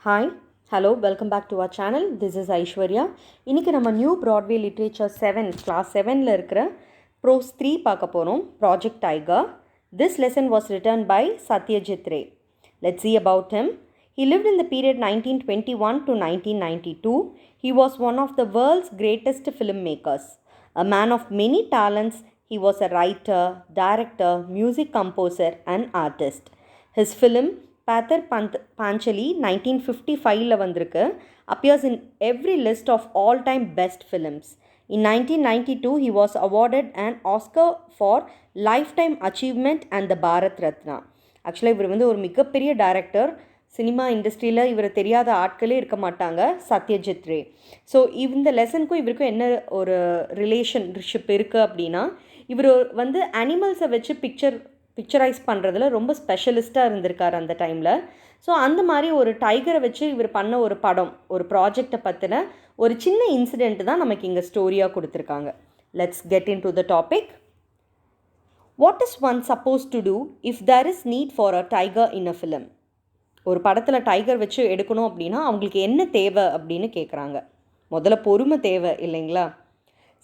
Hi, hello, welcome back to our channel. This is Iswarya. இன்னைக்கு நம்ம new Broadway literature 7 class 7ல இருக்கிற pros 3 பார்க்க போறோம். Project tiger. This lesson was written by Satyajit Ray. Let's see about him. He lived in the period 1921 to 1992. He was one of the world's greatest filmmakers. A man of many talents, he was a writer, director, music composer and artist. His film Pather Panchali 1955ல வந்திருக்கு appears in every list of all-time best films. In 1992, he was awarded an Oscar for Lifetime Achievement and the Bharat Ratna. ஆக்சுவலாக இவர் வந்து ஒரு மிகப்பெரிய director. Cinema இண்டஸ்ட்ரியில் இவர் தெரியாத ஆட்களே இருக்க மாட்டாங்க, சத்யஜித் ரே. ஸோ இந்த லெசனுக்கும் இவருக்கும் என்ன ஒரு ரிலேஷன்ஷிப் இருக்குது அப்படின்னா, இவர் வந்து அனிமல்ஸை வச்சு பிக்சரைஸ் பண்ணுறதுல ரொம்ப ஸ்பெஷலிஸ்ட்டாக இருந்திருக்கார் அந்த டைமில். ஸோ அந்த மாதிரி ஒரு டைகரை வச்சு இவர் பண்ண ஒரு படம், ஒரு ப்ராஜெக்டை பற்றின ஒரு சின்ன இன்சிடெண்ட் தான் நமக்கு இங்கே ஸ்டோரியாக கொடுத்துருக்காங்க. Let's get into the topic. What is one supposed to do if there is need for a tiger in a film? ஒரு படத்தில் டைகர் வச்சு எடுக்கணும் அப்படின்னா அவங்களுக்கு என்ன தேவை அப்படின்னு கேட்குறாங்க. முதல்ல பொறுமை தேவை இல்லைங்களா?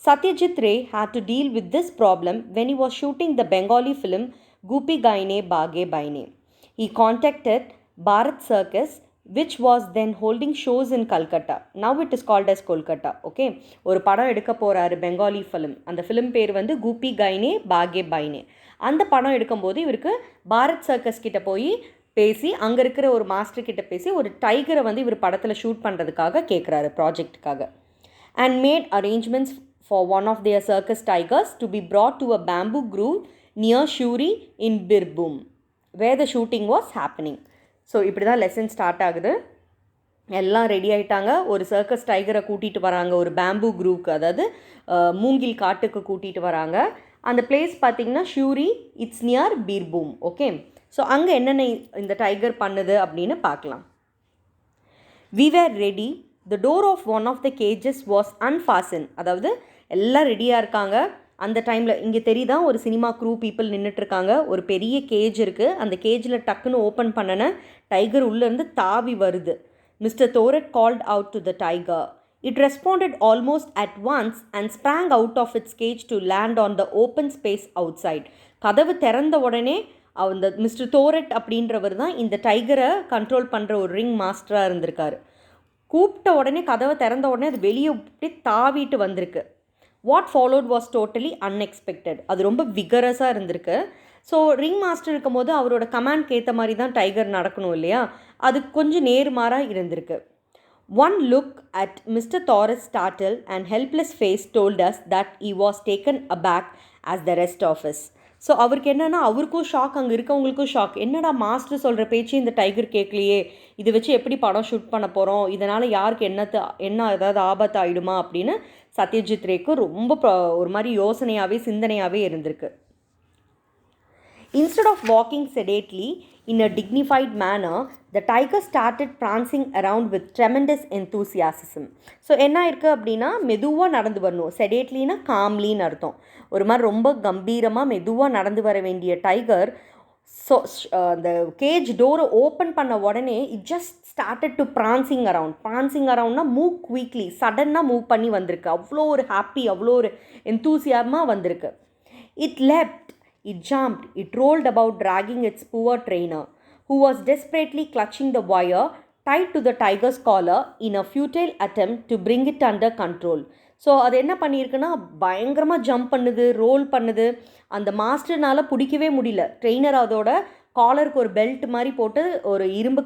Satyajit Ray had to deal with this problem when he was shooting the Bengali film Gopi Gaine Bage Baine. He contacted Bharat Circus, which was then holding shows in Calcutta. Now it is called as Kolkata. Okay, ஒரு படம் எடுக்க போகிறாரு Bengali film. அந்த film பேர் வந்து கூப்பி கைனே பாகே பைனே. அந்த படம் எடுக்கும்போது இவருக்கு பாரத் சர்க்கஸ் கிட்ட போய் பேசி, அங்கே இருக்கிற ஒரு மாஸ்டர் கிட்ட பேசி ஒரு டைகரை வந்து இவர் படத்தில் ஷூட் பண்ணுறதுக்காக கேட்குறாரு ப்ராஜெக்டுக்காக. And made arrangements for one of their circus tigers to be brought to a bamboo grove near Shuri in Birbhum, where the shooting was happening. So இப்படி தான் லெசன் ஸ்டார்ட் ஆகுது. எல்லாம் ரெடி ஆகிட்டாங்க. ஒரு சர்க்கஸ் டைகரை கூட்டிகிட்டு வராங்க ஒரு பேம்பூ குரூவுக்கு, அதாவது மூங்கில் காட்டுக்கு கூட்டிகிட்டு வராங்க. அந்த பிளேஸ் பார்த்திங்கன்னா Shuri, it's near Birbhum. Okay, so அங்கே என்னென்ன இந்த டைகர் பண்ணுது அப்படின்னு பார்க்கலாம். We were ready. The door of one of the cages was unfastened. அதாவது எல்லாம் ரெடியாக இருக்காங்க. அந்த டைமில் இங்கே தெரியுதா ஒரு சினிமா க்ரூ பீப்புள் நின்றுட்டுருக்காங்க. ஒரு பெரிய கேஜ் இருக்குது. அந்த கேஜில் டக்குன்னு ஓப்பன் பண்ணன டைகர் உள்ளேருந்து தாவி வருது. Mister Thorat called out to the tiger. It responded almost at once and sprang out of its cage to land on the open space outside. கதவு திறந்த உடனே அந்த மிஸ்டர் தோரட் அப்படின்றவர் தான் இந்த டைகரை கண்ட்ரோல் பண்ணுற ஒரு ரிங் மாஸ்டராக இருந்திருக்காரு. கூப்பிட்ட உடனே கதவை திறந்த உடனே அது வெளியே இப்படி தாவிட்டு வந்திருக்கு. What followed was totally unexpected. அது ரொம்ப விகரஸாக இருந்திருக்கு. ஸோ ரிங் மாஸ்டர் இருக்கும் போது அவரோட கமாண்ட்க்கு ஏற்ற மாதிரி தான் டைகர் நடக்கணும் இல்லையா? அது கொஞ்சம் நேர்மாறாக இருந்திருக்கு. ஒன் லுக் அட் மிஸ்டர் தாரஸ் startled and helpless face told us that he was taken aback as the rest of us. So அவருக்கு என்னென்னா, அவருக்கும் ஷாக், அங்கே இருக்கவங்களுக்கும் ஷாக். என்னடா மாஸ்டர் சொல்கிற பேச்சு இந்த டைகர் கேட்கலையே, இதை வச்சு எப்படி படம் ஷூட் பண்ண போகிறோம், இதனால் யாருக்கு என்ன ஏதாவது ஆபத்து ஆகிடுமா அப்படின்னு சத்யஜித் ரேக்கு ரொம்ப ஒரு மாதிரி யோசனையாகவே சிந்தனையாகவே இருந்திருக்கு. Instead of walking sedately in a dignified manner, the tiger started prancing around with tremendous enthusiasm. So என்ன இருக்குது அப்படின்னா, மெதுவாக நடந்து வரணும். செடேட்லினா காம்லின்னு அர்த்தம். ஒரு மாதிரி ரொம்ப கம்பீரமாக மெதுவாக நடந்து வர வேண்டிய டைகர் ஸோ அந்த கேஜ் டோரை ஓப்பன் பண்ண உடனே it just started to prancing around. Prancing அரவுண்ட்னா மூவ் குவிக்லி, சடனாக மூவ் பண்ணி வந்திருக்கு. அவ்வளோ ஒரு ஹாப்பி, அவ்வளோ ஒரு எந்தூசியாமாக வந்திருக்கு. It left, it jumped, it rolled about dragging its poor trainer, who was desperately clutching the wire tied to the tiger's collar in a futile attempt to bring it under control. So அது என்ன பண்ணியிருக்குன்னா, பயங்கரமாக jump பண்ணுது, role பண்ணுது. அந்த மாஸ்டர்னால் பிடிக்கவே முடியல. Trainer அதோட காலருக்கு ஒரு பெல்ட் மாதிரி போட்டு ஒரு இரும்பு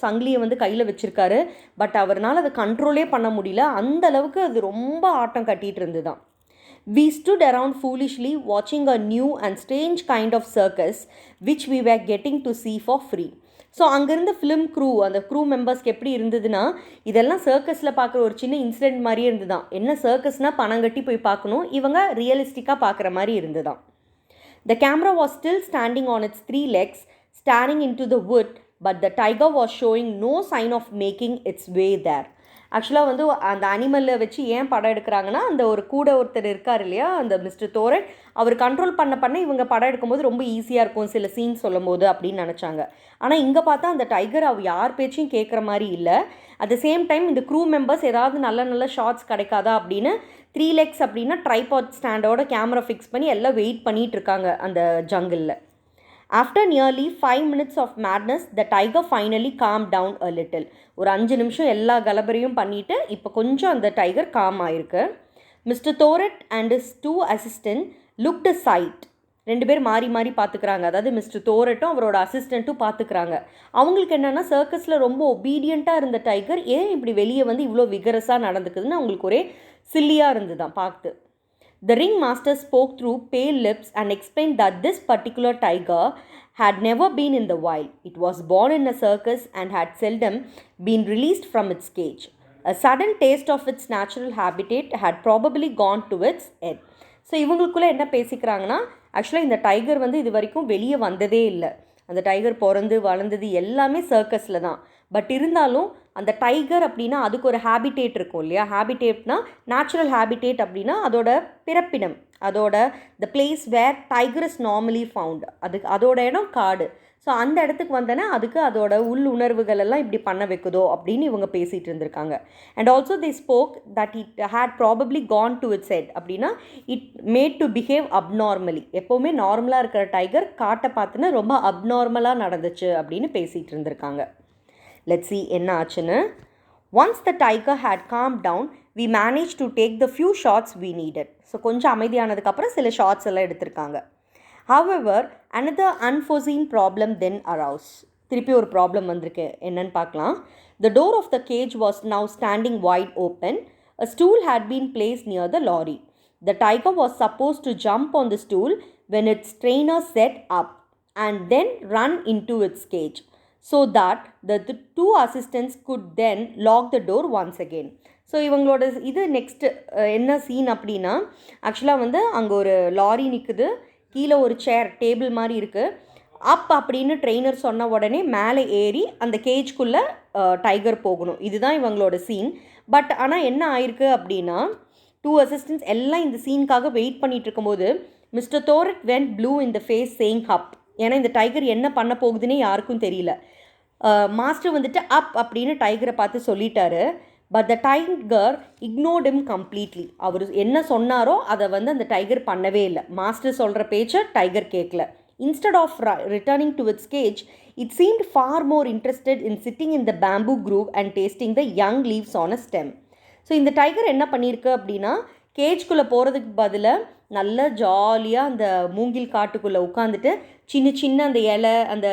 சங்கிலியை வந்து கையில் வச்சுருக்காரு. பட் அவரால் அதை கண்ட்ரோலே பண்ண முடியல. அந்த அளவுக்கு அது ரொம்ப ஆட்டம் கட்டிகிட்டு இருந்துதான். We stood around foolishly watching a new and strange kind of circus which we were getting to see for free. So அங்கேருந்து ஃபிலிம் க்ரூ, அந்த க்ரூ மெம்பர்ஸ்க்கு எப்படி இருந்ததுன்னா, இதெல்லாம் சர்க்கஸில் பார்க்குற ஒரு சின்ன இன்சிடென்ட் மாதிரியே இருந்துதான். என்ன சர்க்கஸ்னால் பணம் கட்டி போய் பார்க்கணும், இவங்க ரியலிஸ்டிக்காக பார்க்குற மாதிரி இருந்துதான். The camera was still standing on its 3 legs, staring into the wood, but the tiger was showing no sign of making its way there. ஆக்சுவலாக வந்து அந்த அனிமலில் வச்சு ஏன் படம் எடுக்கிறாங்கன்னா, அந்த ஒரு கூட ஒருத்தர் இருக்கார் இல்லையா, அந்த மிஸ்டர் தோரட், அவர் கண்ட்ரோல் பண்ண இவங்க படம் எடுக்கும்போது ரொம்ப ஈஸியாக இருக்கும் சில சீன் சொல்லும் போது அப்படின்னு நினச்சாங்க. ஆனால் இங்கே பார்த்தா அந்த டைகர் யார் பேச்சையும் கேட்குற மாதிரி இல்லை. அட் த சேம் டைம் இந்த க்ரூ மெம்பர்ஸ் ஏதாவது நல்ல ஷார்ட்ஸ் கிடைக்காதா அப்படின்னு 3 legs அப்படின்னா ட்ரைபாட் ஸ்டாண்டோட கேமரா ஃபிக்ஸ் பண்ணி எல்லாம் வெயிட் பண்ணிகிட்டு இருக்காங்க அந்த ஜங்கிளில். After nearly 5 minutes of madness, the tiger finally calmed down a little. ஒரு 5 நிமிஷம் எல்லா கலபரையும் பண்ணிவிட்டு இப்போ கொஞ்சம் அந்த டைகர் காம் ஆயிருக்கு. Mister Thorat and his 2 assistants looked aside. 2 பேர் மாறி மாறி பார்த்துக்கிறாங்க. அதாவது மிஸ்டர் தோரட்டும் அவரோட அசிஸ்டண்ட்டும் பார்த்துக்கிறாங்க. அவங்களுக்கு என்னென்னா சர்க்கஸில் ரொம்ப ஒபீடியண்ட்டாக இருந்த டைகர் ஏன் இப்படி வெளியே வந்து இவ்வளோ விகரஸாக நடந்துக்குதுன்னு அவங்களுக்கு ஒரே சில்லியாக இருந்துதான் பார்த்து. The ringmaster spoke through pale lips and explained that this particular tiger had never been in the wild. It was born in a circus and had seldom been released from its cage. A sudden taste of its natural habitat had probably gone to its head. So இவங்களுக்குள்ளே என்ன பேசிக்கிறாங்கன்னா, ஆக்சுவலாக இந்த tiger வந்து இது வரைக்கும் வெளியே வந்ததே இல்லை. அந்த டைகர் பிறந்து வளர்ந்தது எல்லாமே சர்க்கஸில் தான். பட் இருந்தாலும் அந்த டைகர் அப்படின்னா அதுக்கு ஒரு ஹேபிடேட் இருக்கும் இல்லையா. ஹேபிடேட்னா நேச்சுரல் ஹேபிடேட் அப்படின்னா அதோட பிறப்பிடம், அதோட the place where tiger is normally found, அதோட இடம் காடு. ஸோ அந்த இடத்துக்கு வந்தோன்னா அதுக்கு அதோட உள்ளுணர்வுகள் எல்லாம் இப்படி பண்ண வைக்குதோ அப்படின்னு இவங்க பேசிகிட்டு இருந்திருக்காங்க. And also they spoke that it had probably gone to its head அப்படின்னா it made to behave abnormally. எப்போவுமே நார்மலாக இருக்கிற டைகர் காட்டை பார்த்துன்னா ரொம்ப அப்நார்மலாக நடந்துச்சு அப்படின்னு பேசிகிட்டு இருந்திருக்காங்க. Let's see என்ன ஆச்சுன்னு. Once the tiger had calmed down, we managed to take the few shots we needed. So கொஞ்சம் அமைதியானதுக்கப்புறம் சில ஷார்ட்ஸ் எல்லாம் எடுத்திருக்காங்க. However, another unforeseen problem then arose. திருப்பி ஒரு ப்ராப்ளம் வந்திருக்கு, என்னன்னு பார்க்கலாம். The door of the cage was now standing wide open. A stool had been placed near the lorry. The tiger was supposed to jump on the stool when its trainer set up and then run into its cage, so that the 2 assistants could then lock the door once again. So இவங்களோட இது next என்ன scene அப்படின்னா, ஆக்சுவலாக வந்து அங்கே ஒரு lorry நிற்குது, கீழே ஒரு சேர் டேபிள் மாதிரி இருக்குது. அப் அப்படின்னு ட்ரெயினர் சொன்ன உடனே மேலே ஏறி அந்த கேஜ்குள்ளே டைகர் போகணும். இதுதான் இவங்களோட சீன். பட் ஆனால் என்ன ஆயிருக்கு அப்படின்னா, 2 assistants எல்லாம் இந்த சீனுக்காக வெயிட் பண்ணிகிட்டு இருக்கும்போது mister Thorat went blue in the face saying hup. ஏன்னா இந்த டைகர் என்ன பண்ண போகுதுன்னே யாருக்கும் தெரியல. மாஸ்டர் வந்துட்டு அப் அப்படின்னு டைகரை பார்த்து சொல்லிட்டாரு. But the tiger ignored him completely. அவர் என்ன சொன்னாரோ அதை வந்து அந்த டைகர் பண்ணவே இல்லை. மாஸ்டர் சொல்கிற பேச்சை டைகர் கேட்கல. Instead of returning to its cage, it seemed far more interested in sitting in the bamboo grove and tasting the young leaves on a stem. So இந்த டைகர் என்ன பண்ணியிருக்கு அப்படின்னா, கேஜ்குள்ளே போகிறதுக்கு பதிலாக நல்லா ஜாலியாக அந்த மூங்கில் காட்டுக்குள்ளே உட்காந்துட்டு சின்ன அந்த இலை, அந்த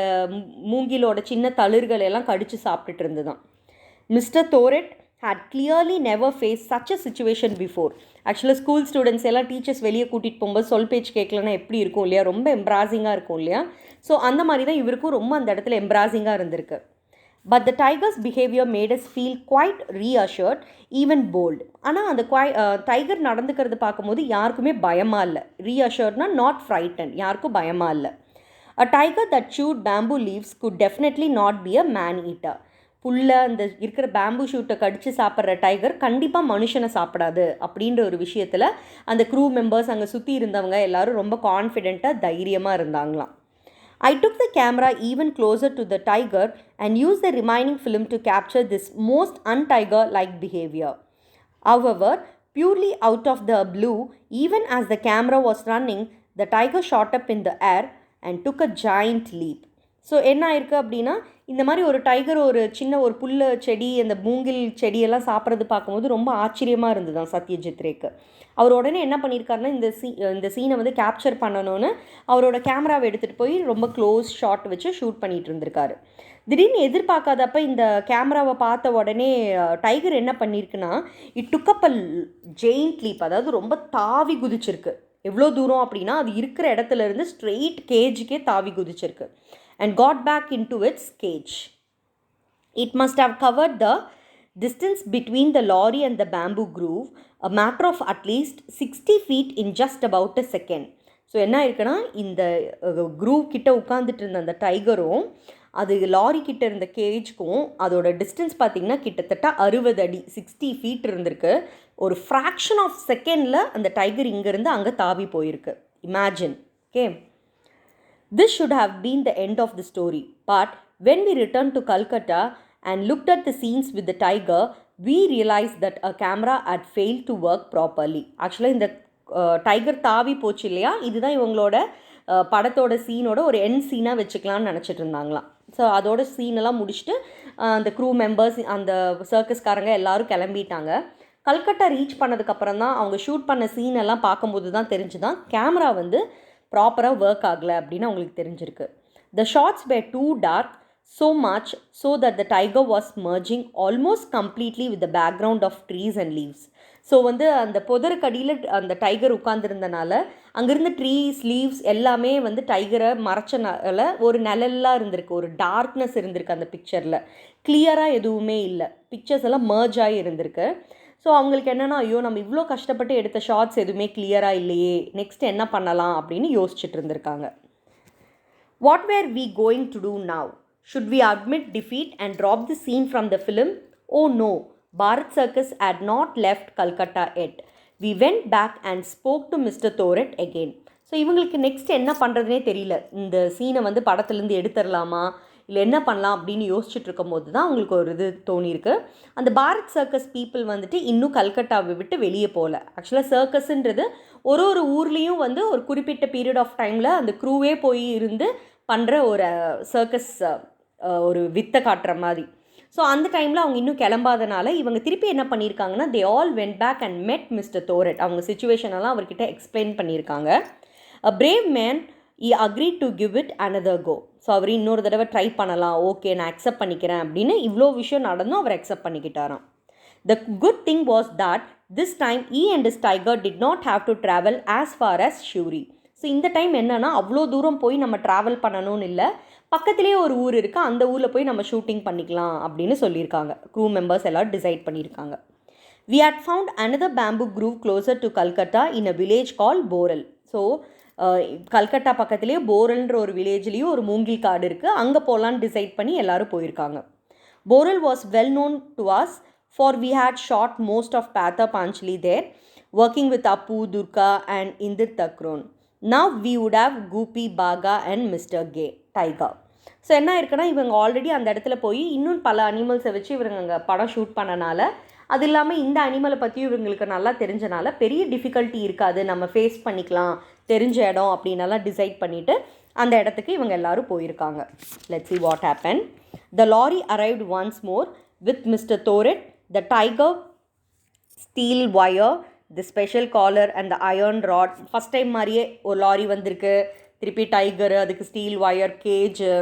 மூங்கிலோட சின்ன தளிர்கள் எல்லாம் கடித்து சாப்பிட்டுட்டு இருந்துதான். Mister Thorat had clearly never faced such a situation before. ஆக்சுவலாக ஸ்கூல் ஸ்டூடெண்ட்ஸ் எல்லாம் டீச்சர்ஸ் வெளியே கூட்டிகிட்டு போகும்போது சொல் பேச்சு கேட்கலன்னா எப்படி இருக்கும் இல்லையா, ரொம்ப எம்ப்ராசிங்காக இருக்கும் இல்லையா. ஸோ அந்த மாதிரி தான் இவருக்கும் ரொம்ப அந்த இடத்துல எம்ப்ராசிங்காக இருந்திருக்கு. But the tiger's behavior made us feel quite reassured, even bold. ஆனால் அந்த டைகர் நடந்துக்கிறது பார்க்கும்போது யாருக்குமே பயமாக இல்லை. ரீஅஷர்ட்னா நாட் ஃப்ரைட்டன், யாருக்கும் பயமாக இல்லை. A tiger that chewed bamboo leaves could definitely not be a man-eater. புல்லை அந்த இருக்கிற பேம்பு ஷூட்டை கடித்து சாப்பிட்ற டைகர் கண்டிப்பாக மனுஷனை சாப்பிடாது அப்படின்ற ஒரு விஷயத்தில் அந்த க்ரூ மெம்பர்ஸ் அங்கே சுற்றி இருந்தவங்க எல்லோரும் ரொம்ப கான்ஃபிடெண்ட்டாக தைரியமாக இருந்தாங்களாம். I took the camera even closer to the tiger and used the remaining film to capture this most un-tiger-like behavior. However, purely out of the blue, even as the camera was running, the tiger shot up in the air and took a giant leap. So என்ன ஆயிருக்கு அப்படின்னா, இந்த மாதிரி ஒரு tiger ஒரு சின்ன ஒரு புல்லை செடி, அந்த மூங்கில் செடியெல்லாம் சாப்பிட்றது பார்க்கும்போது ரொம்ப ஆச்சரியமாக இருந்தது சத்யஜித் ரேக்கு. அவர் உடனே என்ன பண்ணியிருக்காருன்னா, இந்த சீனை வந்து கேப்சர் பண்ணணும்னு அவரோட கேமராவை எடுத்துகிட்டு போய் ரொம்ப க்ளோஸ் ஷாட் வச்சு ஷூட் பண்ணிகிட்டு இருந்திருக்காரு. திடீர்னு எதிர்பார்க்காதப்ப இந்த கேமராவை பார்த்த உடனே டைகர் என்ன பண்ணியிருக்குன்னா, it took up a giant leap, அதாவது ரொம்ப தாவி குதிச்சிருக்கு. எவ்வளோ தூரம் அப்படின்னா, அது இருக்கிற இடத்துல இருந்து ஸ்ட்ரெயிட் கேஜுக்கே தாவி குதிச்சிருக்கு. And got back into its cage. It must have covered the distance between the lorry and the bamboo groove, a matter of at least 60 feet in just about a second. So என்ன இருக்குன்னா, இந்த groove கிட்ட உட்காந்துட்டு இருந்த அந்த டைகரும் அது lorry கிட்ட இருந்த கேஜ்க்கும் அதோட டிஸ்டன்ஸ் பார்த்திங்கன்னா கிட்டத்தட்ட 60 அடி 60 ஃபீட் இருந்திருக்கு. ஒரு ஃப்ராக்ஷன் ஆஃப் செகண்டில் அந்த டைகர் இங்கேருந்து அங்கே தாவி போயிருக்கு. Imagine. Okay, this should have been the end of the story. But when we return to Calcutta and looked at the scenes with the tiger, we realized that a camera had failed to work properly. Actually இந்த tiger தாவி போச்சு இல்லையா, இதுதான் இவங்களோட படத்தோட சீனோட ஒரு end சீனாக வச்சுக்கலான்னு நினச்சிட்டு இருந்தாங்களாம். ஸோ அதோட சீனெல்லாம் முடிச்சுட்டு அந்த க்ரூ மெம்பர்ஸ் அந்த சர்க்கஸ்காரங்க எல்லோரும் கிளம்பிட்டாங்க. கல்கட்டா ரீச் பண்ணதுக்கப்புறம் தான் அவங்க ஷூட் பண்ண சீனெல்லாம் பார்க்கும்போது தான் தெரிஞ்சுதான் கேமரா வந்து ப்ராப்பராக ஒர்க் ஆகலை அப்படின்னு அவங்களுக்கு தெரிஞ்சிருக்கு. The shots were too dark, so much so that the tiger was merging almost completely with the background of trees and leaves. So வந்து அந்த புதருக்கடியில் அந்த டைகர் உட்காந்துருந்தனால அங்கேருந்து ட்ரீஸ் லீவ்ஸ் எல்லாமே வந்து டைகரை மறைச்சனால ஒரு நிழல்லாம் இருந்திருக்கு, ஒரு டார்க்னஸ் இருந்திருக்கு அந்த பிக்சரில். கிளியராக எதுவுமே இல்லை, பிக்சர்ஸ் எல்லாம் மர்ஜ் ஆகி இருந்திருக்கு. ஸோ அவங்களுக்கு என்னென்னா, ஐயோ நம்ம இவ்வளோ கஷ்டப்பட்டு எடுத்த ஷார்ட்ஸ் எதுவுமே கிளியராக இல்லையே, நெக்ஸ்ட் என்ன பண்ணலாம் அப்படின்னு யோசிச்சுட்டு இருந்திருக்காங்க. What were we going to do now? Should we admit defeat and drop the scene from the film? Oh no, Bharat Circus had not left Calcutta yet. We went back and spoke to Mr. Thoret again. So இவங்களுக்கு next என்ன பண்ணுறதுனே தெரியல. இந்த சீனை வந்து படத்துலேருந்து எடுத்துடலாமா இல்லை என்ன பண்ணலாம் அப்படின்னு யோசிச்சுட்டு இருக்கும் போது தான் அவங்களுக்கு ஒரு இது தோணியிருக்கு. அந்த பாரத் சர்க்கஸ் பீப்புள் வந்துட்டு இன்னும் கல்கட்டாவை விட்டு வெளியே போகல. ஆக்சுவலாக சர்க்கஸ்ன்றது ஒரு ஊர்லேயும் வந்து ஒரு குறிப்பிட்ட பீரியட் ஆஃப் டைமில் அந்த க்ரூவே போய் இருந்து பண்ணுற ஒரு சர்க்கஸ், ஒரு வித்தை காட்டுற மாதிரி. ஸோ அந்த டைமில் அவங்க இன்னும் கிளம்பாதனால இவங்க திருப்பி என்ன பண்ணியிருக்காங்கன்னா, they all went back and met mister Thorat. அவங்க சுச்சுவேஷனெல்லாம் அவர்கிட்ட எக்ஸ்பிளைன் பண்ணியிருக்காங்க. A brave man I agree to give it another go. So அவர் இன்னொரு தடவை ட்ரை பண்ணலாம், ஓகே நான் அக்செப்ட் பண்ணிக்கிறேன் அப்படின்னு இவ்வளோ விஷயம் நடந்தும் அவர் அக்செப்ட் பண்ணிக்கிட்டாராம். The good thing was that this time I and is tiger did not have to travel as far as Shuri. So இந்த டைம் என்னென்னா, அவ்வளோ தூரம் போய் நம்ம ட்ராவல் பண்ணணும்னு இல்லை, பக்கத்துலேயே ஒரு ஊர் இருக்குது, அந்த ஊரில் போய் நம்ம ஷூட்டிங் பண்ணிக்கலாம் அப்படின்னு சொல்லியிருக்காங்க. க்ரூ மெம்பர்ஸ் எல்லோரும் டிசைட் பண்ணியிருக்காங்க. We had found another bamboo grove closer to Calcutta in a village called Boral. So Calcutta பக்கத்துலேயே போரல்ன்ற ஒரு வில்லேஜ்லேயும் ஒரு மூங்கில் காடு இருக்குது, அங்கே போகலான்னு டிசைட் பண்ணி எல்லோரும் போயிருக்காங்க. Boral was well known to us for we had shot most of Patha Panchali there, working with Appu, Durga and Indir Takron. Now we would have Goopy, Baga and Mr. Gay, Tiger. So என்ன இருக்குன்னா, இவங்க already அந்த இடத்துல போய் இன்னும் பல அனிமல்ஸை வச்சு இவங்க அங்கே படம் ஷூட் பண்ணனால, அது இல்லாமல் இந்த அனிமலை பற்றியும் இவங்களுக்கு நல்லா தெரிஞ்சனால பெரிய டிஃபிகல்ட்டி இருக்காது, நம்ம ஃபேஸ் பண்ணிக்கலாம், தெரிஞ்ச இடம் அப்படின்னலாம் டிசைட் பண்ணிவிட்டு அந்த இடத்துக்கு இவங்க எல்லோரும் போயிருக்காங்க. Let's see what happened. The lorry arrived once more with Mr. Thoret, the tiger, steel wire, the special collar and the iron rod. First time மாதிரியே ஒரு லாரி வந்திருக்கு, திருப்பி டைகரு, அதுக்கு ஸ்டீல் ஒயர், கேஜு,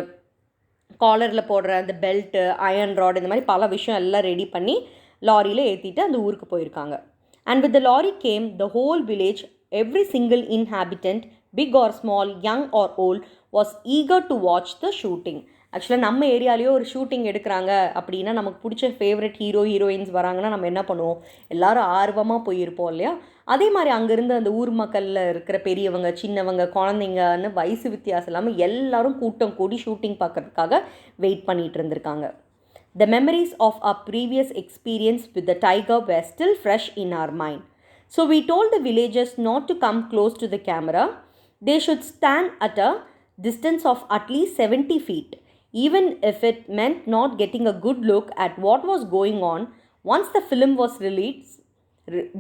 காலரில் போடுற அந்த பெல்ட்டு, அயர்ன் ராட், இந்த மாதிரி பல விஷயம் எல்லாம் ரெடி பண்ணி லாரியில் ஏற்றிட்டு அந்த ஊருக்கு போயிருக்காங்க. And with the lorry came the whole village. Every single inhabitant, big or small, young or old, was eager to watch the shooting. ஆக்சுவலாக நம்ம ஏரியாலேயோ ஒரு ஷூட்டிங் எடுக்கிறாங்க அப்படின்னா, நமக்கு பிடிச்ச ஃபேவரட் ஹீரோயின்ஸ் வராங்கன்னா நம்ம என்ன பண்ணுவோம், எல்லோரும் ஆர்வமாக போயிருப்போம் இல்லையா. அதே மாதிரி அங்கேருந்து அந்த ஊர் மக்களில் இருக்கிற பெரியவங்க, சின்னவங்க, குழந்தைங்கன்னு வயசு வித்தியாசம் இல்லாமல் எல்லோரும் கூட்டம் கூடி ஷூட்டிங் பார்க்கறதுக்காக வெயிட் பண்ணிகிட்டு இருந்திருக்காங்க. The memories of our previous experience with the tiger were still fresh in our mind. So we told the villagers not to come close to the camera. They should stand at a distance of at least 70 feet. Even if it meant not getting a good look at what was going on, once the film was released,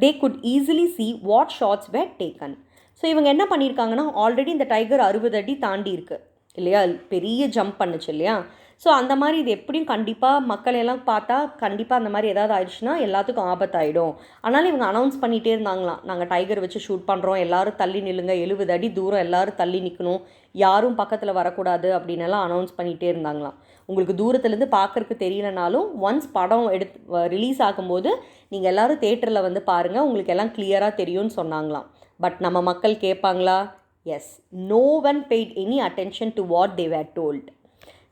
they could easily see what shots were taken. So இவங்க என்ன பண்ணியிருக்காங்கன்னா, already இந்த tiger 60 அடி தாண்டி இருக்குது இல்லையா, பெரிய jump பண்ணுச்சு இல்லையா. ஸோ அந்த மாதிரி இது எப்படியும் கண்டிப்பாக மக்கள் எல்லாம் பார்த்தா கண்டிப்பாக அந்த மாதிரி ஏதாவது ஆயிடுச்சுன்னா எல்லாத்துக்கும் ஆபத்தாயிடும். அதனால் இவங்க அனௌன்ஸ் பண்ணிகிட்டே இருந்தாங்களாம், நாங்கள் டைகர் வச்சு ஷூட் பண்ணுறோம், எல்லோரும் தள்ளி நில்லுங்க, 70 அடி தூரம் எல்லோரும் தள்ளி நிற்கணும், யாரும் பக்கத்தில் வரக்கூடாது அப்படின்னு எல்லாம் அனௌன்ஸ் பண்ணிகிட்டே இருந்தாங்களாம். உங்களுக்கு தூரத்துலேருந்து பார்க்குறதுக்கு தெரியலனாலும் ஒன்ஸ் படம் ரிலீஸ் ஆகும்போது நீங்கள் எல்லோரும் தேட்டரில் வந்து பாருங்கள், உங்களுக்கு எல்லாம் கிளியராக தெரியும்னு சொன்னாங்களாம். பட் நம்ம மக்கள் கேட்பாங்களா? Yes, no one paid any attention to what they were told.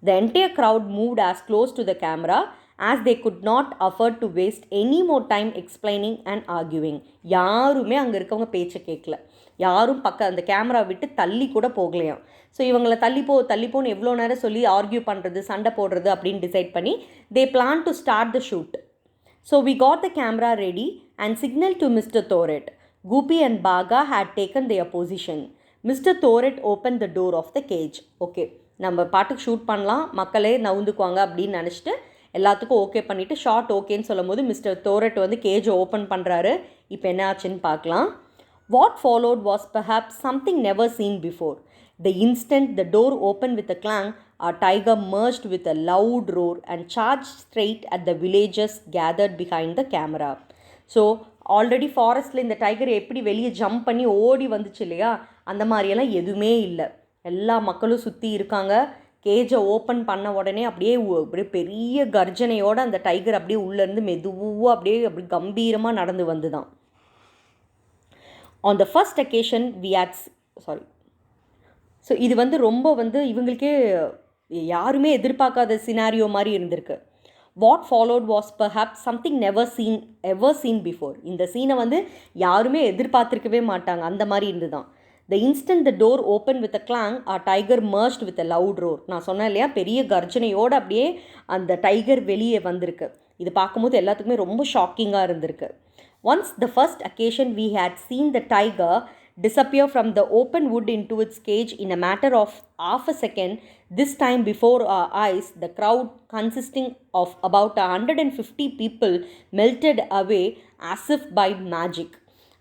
The entire crowd moved as close to the camera as they could not afford to waste any more time explaining and arguing. யாருமே அங்கே இருக்கவங்க பேச்சை கேட்கல, யாரும் அந்த camera விட்டு தள்ளி கூட போகலையாம். ஸோ இவங்களை தள்ளிப்போன்னு எவ்வளோ நேரம் சொல்லி ஆர்கியூ பண்ணுறது, சண்டை போடுறது அப்படின்னு டிசைட் பண்ணி they plan to start the shoot. So we got the camera ready and signaled to Mr. Thoret. Goopy and Baga had taken their position. Mr. Thoret opened the door of the cage. Okay, நம்ம பாட்டுக்கு shoot பண்ணலாம், மக்களே நவுந்துக்குவாங்க அப்படின்னு நினச்சிட்டு எல்லாத்துக்கும் okay பண்ணிவிட்டு short ஓகேன்னு சொல்லும் போது மிஸ்டர் தோரட் வந்து கேஜை ஓப்பன் பண்ணுறாரு. இப்போ என்ன ஆச்சுன்னு பார்க்கலாம். What followed was perhaps something never seen before. The instant the door opened with a clang, a tiger merged with a loud roar and charged straight at the villagers gathered behind the camera. So already ஃபாரஸ்ட்டில் இந்த tiger எப்படி வெளியே jump பண்ணி ஓடி வந்துச்சு இல்லையா, அந்த மாதிரியெல்லாம் எதுவுமே இல்லை. எல்லா மக்களும் சுற்றி இருக்காங்க. கேஜை ஓப்பன் பண்ண உடனே அப்படியே பெரிய கர்ஜனையோடு அந்த டைகர் அப்படியே உள்ளேருந்து மெதுவாக அப்படி கம்பீரமாக நடந்து வந்து தான். On the first occasion so இது வந்து ரொம்ப இவங்களுக்கே யாருமே எதிர்பார்க்காத சினாரியோ மாதிரி இருந்திருக்கு. What followed was perhaps something ever seen before. இந்த சீனை யாருமே எதிர்பார்த்துருக்கவே மாட்டாங்க, அந்த மாதிரி இருந்து தான். The instant the door opened with a clang, a tiger merged with a loud roar. நான் சொன்னேன் இல்லையா, பெரிய கர்ஜனையோடு அப்படியே அந்த டைகர் வெளியே வந்திருக்கு. இது பார்க்கும்போது எல்லாத்துக்குமே ரொம்ப ஷாக்கிங்காக இருந்திருக்கு. Once the first occasion we had seen the tiger disappear from the open wood into its cage in a matter of half a second. This time before our eyes, the crowd consisting of about 150 people melted away as if by magic.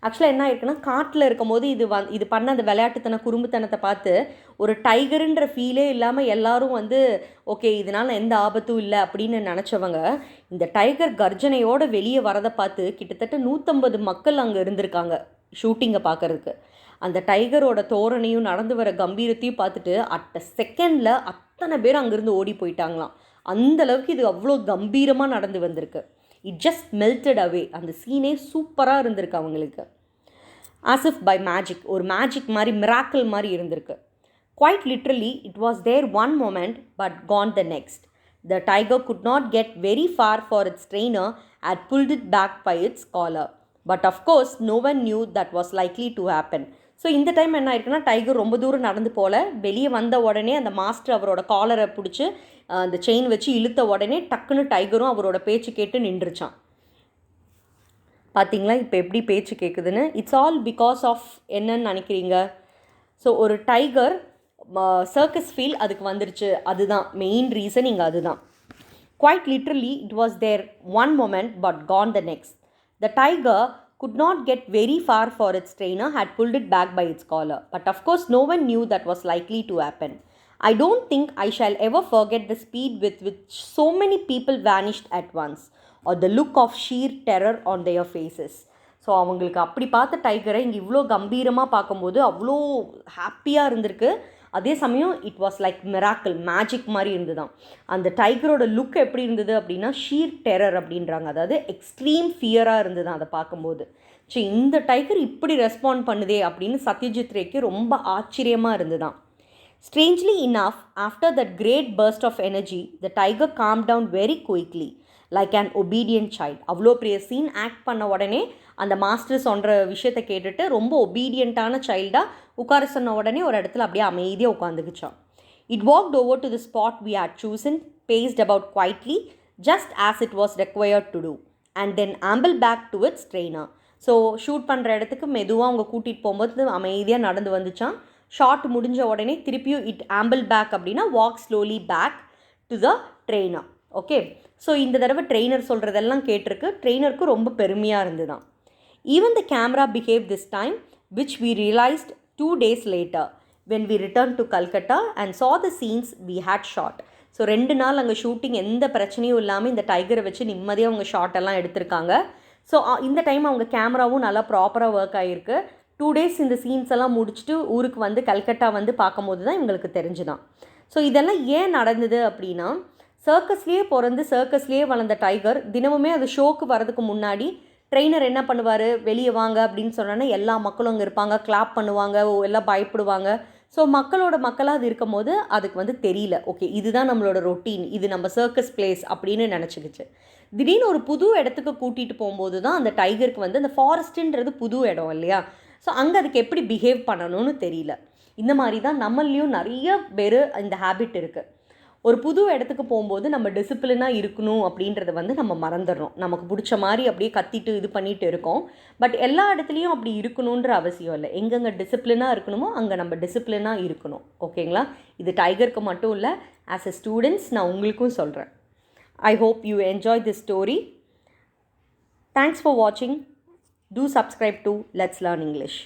ஆக்சுவலாக என்ன ஆயிருக்குன்னா, காட்டில் இருக்கும் போது இது பண்ண அந்த குறும்புத்தனத்தை பார்த்து ஒரு டைகருன்ற ஃபீலே இல்லாமல் எல்லாரும் ஓகே இதனால் எந்த ஆபத்தும் இல்லை அப்படின்னு நினச்சவங்க இந்த டைகர் கர்ஜனையோடு வெளியே வரதை பார்த்து கிட்டத்தட்ட 150 மக்கள் அங்கே இருந்திருக்காங்க ஷூட்டிங்கை பார்க்குறதுக்கு. அந்த டைகரோட தோரணையும் நடந்து வர கம்பீரத்தையும் பார்த்துட்டு அட் செகண்டில் அத்தனை பேர் அங்கேருந்து ஓடி போயிட்டாங்களாம். அந்தளவுக்கு இது அவ்வளோ கம்பீரமாக நடந்து வந்திருக்கு. It just melted away. அந்த சீனே சூப்பராக இருந்திருக்கு அவங்களுக்கு. ஆஸ் இஃப் பை மேஜிக், ஒரு மேஜிக் மாதிரி, மிராக்கிள் மாதிரி இருந்திருக்கு. Quite literally it was there one moment but gone the next. The tiger could not get very far for its trainer had pulled it back by its collar. But of course no one knew that was likely to happen. So இந்த time என்ன ஆயிருக்குன்னா, tiger ரொம்ப தூரம் நடந்து போல, வெளியே வந்த உடனே அந்த மாஸ்டர் அவரோட காலரை பிடிச்சி அந்த செயின் வச்சு இழுத்த உடனே டக்குன்னு டைகரும் அவரோட பேச்சு கேட்டு நின்றுச்சான். பார்த்தீங்களா இப்போ எப்படி பேச்சு கேட்குதுன்னு? இட்ஸ் ஆல் பிகாஸ் ஆஃப் என்னன்னு நினைக்கிறீங்க? ஸோ ஒரு டைகர் சர்க்கஸ் ஃபீல் அதுக்கு வந்துருச்சு, அதுதான் மெயின் ரீசன் இங்கே. அதுதான் quite literally it was there one moment but gone the next. The tiger could not get very far for its trainer had pulled it back by its collar. But of course no one knew that was likely to happen. I don't think I shall ever forget the speed with which so many people vanished at once, or the look of sheer terror on their faces. So அவங்களுக்கு அப்படி பார்த்த டைகரை இங்கே இவ்வளோ கம்பீரமாக பார்க்கும்போது அவ்வளோ ஹாப்பியாக இருந்திருக்கு. அதே சமயம் it was like miracle, magic மாதிரி இருந்துதான். அந்த டைகரோட லுக் எப்படி இருந்தது அப்படின்னா ஷீர் டெரர் அப்படின்றாங்க, அதாவது எக்ஸ்ட்ரீம் ஃபியராக இருந்தது அதை பார்க்கும்போது. சரி, இந்த டைகர் இப்படி ரெஸ்பாண்ட் பண்ணுதே அப்படின்னு சத்யஜித் ரேக்கு ரொம்ப ஆச்சரியமாக இருந்துதான். Strangely enough, after that great burst of energy, the tiger calmed down very quickly, like an obedient child. அவ்வளோ பெரிய சீன் ஆக்ட் பண்ண உடனே அந்த மாஸ்டர் சொல்கிற விஷயத்தை கேட்டுட்டு ரொம்ப ஒபீடியண்ட்டான சைல்டாக உட்கார சொன்ன உடனே ஒரு இடத்துல அப்படியே அமைதியாக உட்காந்துக்குச்சான். It walked over to the spot we had chosen, paced about quietly, just as it was required to do, and then ambled back to its trainer. So shoot பண்ணுற இடத்துக்கு மெதுவாக அவங்க கூட்டிகிட்டு போகும்போது அமைதியாக நடந்து வந்துச்சான். ஷார்ட் முடிஞ்ச உடனே திருப்பியும் இட் ஆம்பிள் பேக் அப்படின்னா walk slowly back to the trainer. Okay, so இந்த தடவை ட்ரெயினர் சொல்கிறதெல்லாம் கேட்டிருக்கு. ட்ரெயினருக்கு ரொம்ப பெருமையாக இருந்துதான். Even the camera behave this time, which we realised 2 days later when we returned to Calcutta and saw the scenes we had shot. So 2 நாள் அங்கே ஷூட்டிங் எந்த பிரச்சனையும் இல்லாமல் இந்த டைகரை வச்சு நிம்மதியாக அவங்க ஷார்ட்டெல்லாம் எடுத்திருக்காங்க. ஸோ இந்த டைம் அவங்க கேமராவும் நல்லா ப்ராப்பராக ஒர்க் ஆகிருக்கு. 2 days இந்த சீன்ஸ் எல்லாம் முடிச்சுட்டு ஊருக்கு கல்கட்டா பார்க்கும்போது தான் இவங்களுக்கு தெரிஞ்சுதான். ஸோ இதெல்லாம் ஏன் நடந்தது அப்படின்னா, சர்க்கஸ்லேயே பிறந்து சர்க்கஸ்லேயே வளர்ந்த டைகர் தினமுமே அது ஷோக்கு வரதுக்கு முன்னாடி ட்ரெயினர் என்ன பண்ணுவார், வெளியே வாங்க அப்படின்னு சொன்னோன்னா எல்லா மக்களும் அங்கே இருப்பாங்க, கிளாப் பண்ணுவாங்க, எல்லாம் பயப்படுவாங்க. ஸோ மக்களாக அது இருக்கும் போது அதுக்கு வந்து தெரியல, ஓகே இதுதான் நம்மளோட ரொட்டீன், இது நம்ம சர்க்கஸ் பிளேஸ் அப்படின்னு நினச்சிக்கிச்சு. திடீர்னு ஒரு புது இடத்துக்கு கூட்டிகிட்டு போகும்போது தான் அந்த டைகருக்கு வந்து அந்த ஃபாரஸ்ட்டுன்றது புது இடம் இல்லையா, ஸோ அங்கே அதுக்கு எப்படி பிஹேவ் பண்ணணும்னு தெரியல. இந்த மாதிரி தான் நம்மளையும் நிறைய பேர் இந்த ஹேபிட் இருக்குது. ஒரு புது இடத்துக்கு போகும்போது நம்ம டிசிப்ளினாக இருக்கணும் அப்படின்றத வந்து நம்ம மறந்துடுறோம். நமக்கு பிடிச்ச மாதிரி அப்படியே கத்திட்டு இது பண்ணிட்டு இருக்கோம். பட் எல்லா இடத்துலையும் அப்படி இருக்கணுன்ற அவசியம் இல்லை. எங்கெங்கே டிசிப்ளினாக இருக்கணுமோ அங்கே நம்ம டிசிப்ளினாக இருக்கணும். ஓகேங்களா? இது டைகருக்கு மட்டும் இல்லை, ஆஸ் எ ஸ்டூடெண்ட்ஸ் நான் உங்களுக்கும் சொல்கிறேன். I hope you enjoyed this story. Thanks for watching. Do subscribe to Let's Learn English.